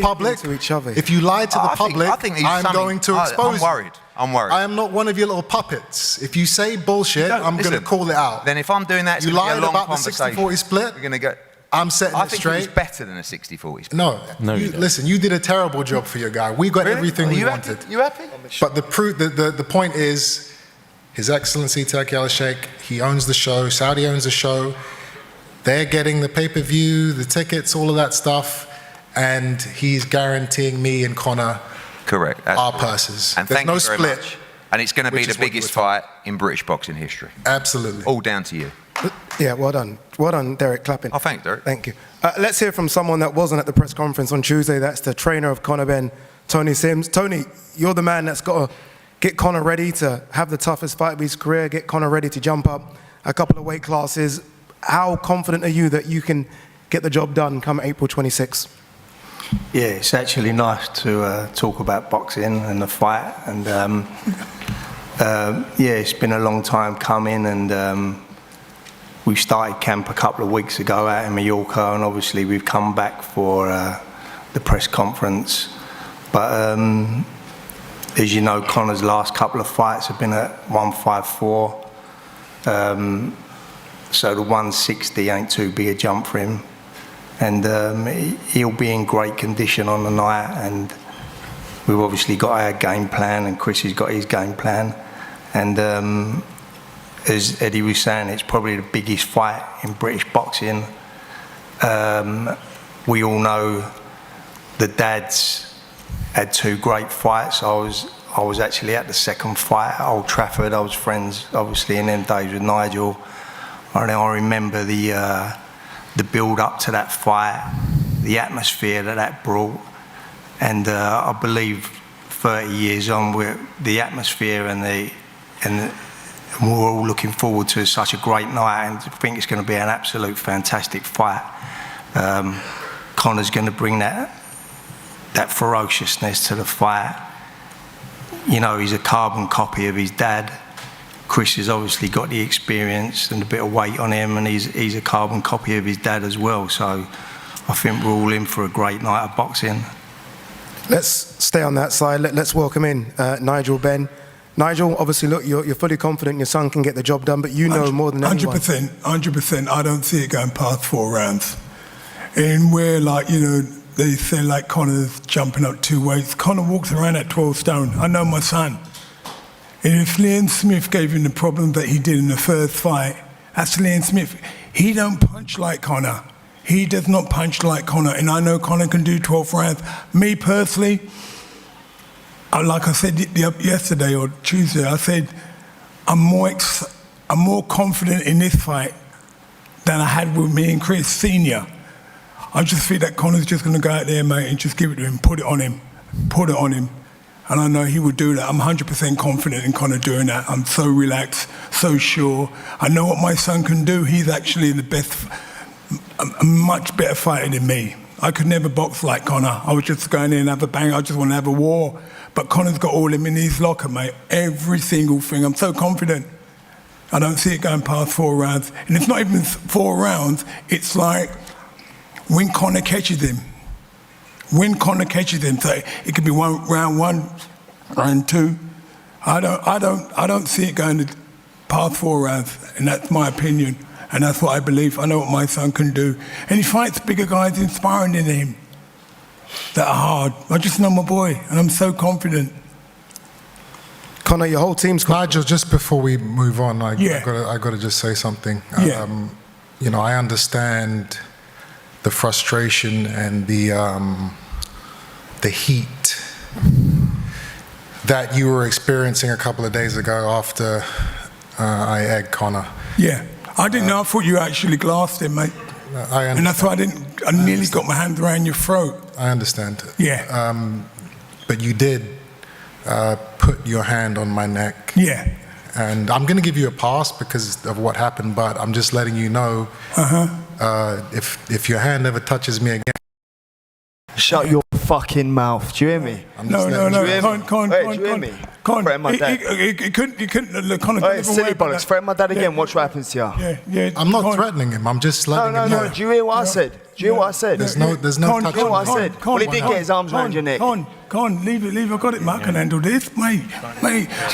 public, to each other. if you lie to the public, I think I'm going to expose you. I'm worried. I am not one of your little puppets. If you say bullshit, I'm going to call it out. Then if I'm doing that, it's you going to be a lied long about conversation. the 60-40 split. We're going to go. I'm setting I it think straight. it was better than a 60-40 split. No, you don't. listen, you did a terrible job for your guy. We got Really? everything Are we you wanted. Happy? You happy? But the point is, His Excellency Turki Al-Sheikh, he owns the show, Saudi owns the show, they're getting the pay-per-view, the tickets, all of that stuff, and he's guaranteeing me and Conor Correct. That's our correct. purses. And There's thank no you very split. much. And it's going to be which the is what you biggest were fight in British boxing history. Absolutely. All down to you. Yeah, well done. Well done, Derek, clapping. Oh, thanks, Derek. Thank you. Let's hear from someone that wasn't at the press conference on Tuesday. That's the trainer of Conor Benn, Tony Sims. Tony, you're the man that's got to get Conor ready to have the toughest fight of his career, get Conor ready to jump up a couple of weight classes. How confident are you that you can get the job done come April 26th? Yeah, it's actually nice to talk about boxing and the fight. And yeah, it's been a long time coming, and we started camp a couple of weeks ago out in Mallorca, and obviously we've come back for the press conference. But as you know, Conor's last couple of fights have been at 154. So the 160 ain't too big a jump for him. And he'll be in great condition on the night, and we've obviously got our game plan, and Chris has got his game plan. And as Eddie was saying, it's probably the biggest fight in British boxing. We all know the dads had two great fights. I was actually at the second fight at Old Trafford. I was friends, obviously, in them days with Nigel. And I remember the build up to that fight, the atmosphere that brought, and I believe 30 years on, the atmosphere and we're all looking forward to such a great night, and I think it's going to be an absolute fantastic fight. Conor's going to bring that ferociousness to the fight. You know, he's a carbon copy of his dad. Chris has obviously got the experience and a bit of weight on him, and he's a carbon copy of his dad as well. So I think we're all in for a great night of boxing. Let's stay on that side. Let's welcome in Nigel Benn. Nigel, obviously, look, you're fully confident your son can get the job done, but you know more than anyone. 100%. I don't see it going past 4 rounds. And where, like, you know, they say, like, Conor's jumping up 2 weights. Conor walks around at 12 stone. I know my son. And if Liam Smith gave him the problem that he did in the first fight, that's Liam Smith. He don't punch like Conor. He does not punch like Conor, and I know Conor can do 12 rounds. Me personally, like I said yesterday or Tuesday, I said I'm more confident in this fight than I had with me and Chris Senior. I just think that Conor's just going to go out there, mate, and just give it to him, put it on him. And I know he would do that. I'm 100% confident in Conor doing that. I'm so relaxed, so sure. I know what my son can do. He's actually a much better fighter than me. I could never box like Conor. I was just going in and have a bang. I just want to have a war. But Conor's got all him in his locker, mate. Every single thing. I'm so confident. I don't see it going past 4 rounds. And it's not even 4 rounds. It's like when Conor catches him. When Conor catches him, so it could be round 1, round 2. I don't see it going to past 4 rounds, and that's my opinion, and that's what I believe. I know what my son can do, and he fights bigger guys inspiring than him that are hard. I just know my boy, and I'm so confident. Conor, your whole team's Nigel, just before we move on, I got to just say something. Yeah. You know, I understand the frustration and the heat that you were experiencing a couple of days ago after I egged Conor. Yeah, I didn't know. I thought you actually glassed him, mate. And that's why I nearly got my hand around your throat. I understand. Yeah. But you did put your hand on my neck. Yeah. And I'm going to give you a pass because of what happened, but I'm just letting you know if your hand ever touches me again, Shut your fucking mouth. Do you hear me? I'm just No, letting no, you- Do you hear Con, me? Con, Hey, Con, do you hear Con, me? Con. Threaten my dad. He couldn't, look, Conor, Hey, silly bollocks. Threaten my dad again. Watch what happens to you. Yeah. I'm not Con, threatening him. I'm just No, letting no, him no. know. Do you hear what I said? Do you hear what I said? There's no touch. You know what I said? Well, he did get his arms around your neck. Con, leave it. I got it, mate. I can handle this, mate.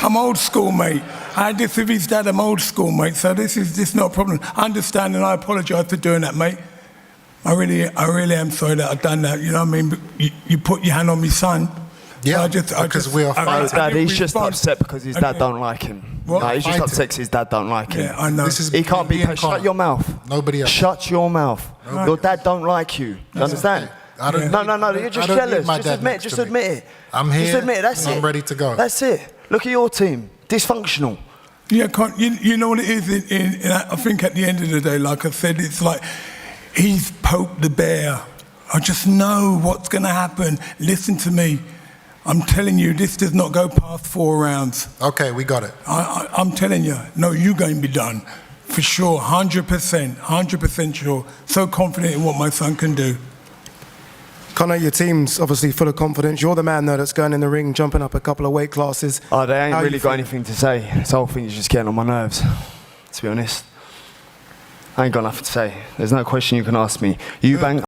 I'm old school, mate. I had this with his dad. I'm old school, mate. So this is not a problem. I understand, and I apologise for doing that, mate. I really am sorry that I've done that. You know what I mean? But you put your hand on my son. Yeah, So because we are No, fighting. Dad, he's just respond. upset because his dad don't like him. What? No, he's just Fighting. upset because his dad don't like him. Yeah, I know. This is He can't be. me and Shut Conor. your mouth. Nobody else. Shut your mouth. Right. Your dad don't like you. You understand? I don't No, need- no, no. You're just I don't need jealous. my Just dad admit. next Just to me. admit it. I'm Just here admit it. That's and it. I'm ready to go. That's it. Look at your team. Dysfunctional. Yeah, you know what it is? I think at the end of the day, like I said, it's like he's poked the bear. I just know what's going to happen. Listen to me. I'm telling you, this does not go past 4 rounds. Okay, we got it. I'm telling you, no, you're going to be done. For sure, 100% sure. So confident in what my son can do. Conor, your team's obviously full of confidence. You're the man, though, that's going in the ring, jumping up a couple of weight classes. Oh, they ain't How really you got feel? anything to say. This whole thing is just getting on my nerves, to be honest. I ain't got nothing to say. There's no question you can ask me. You bang.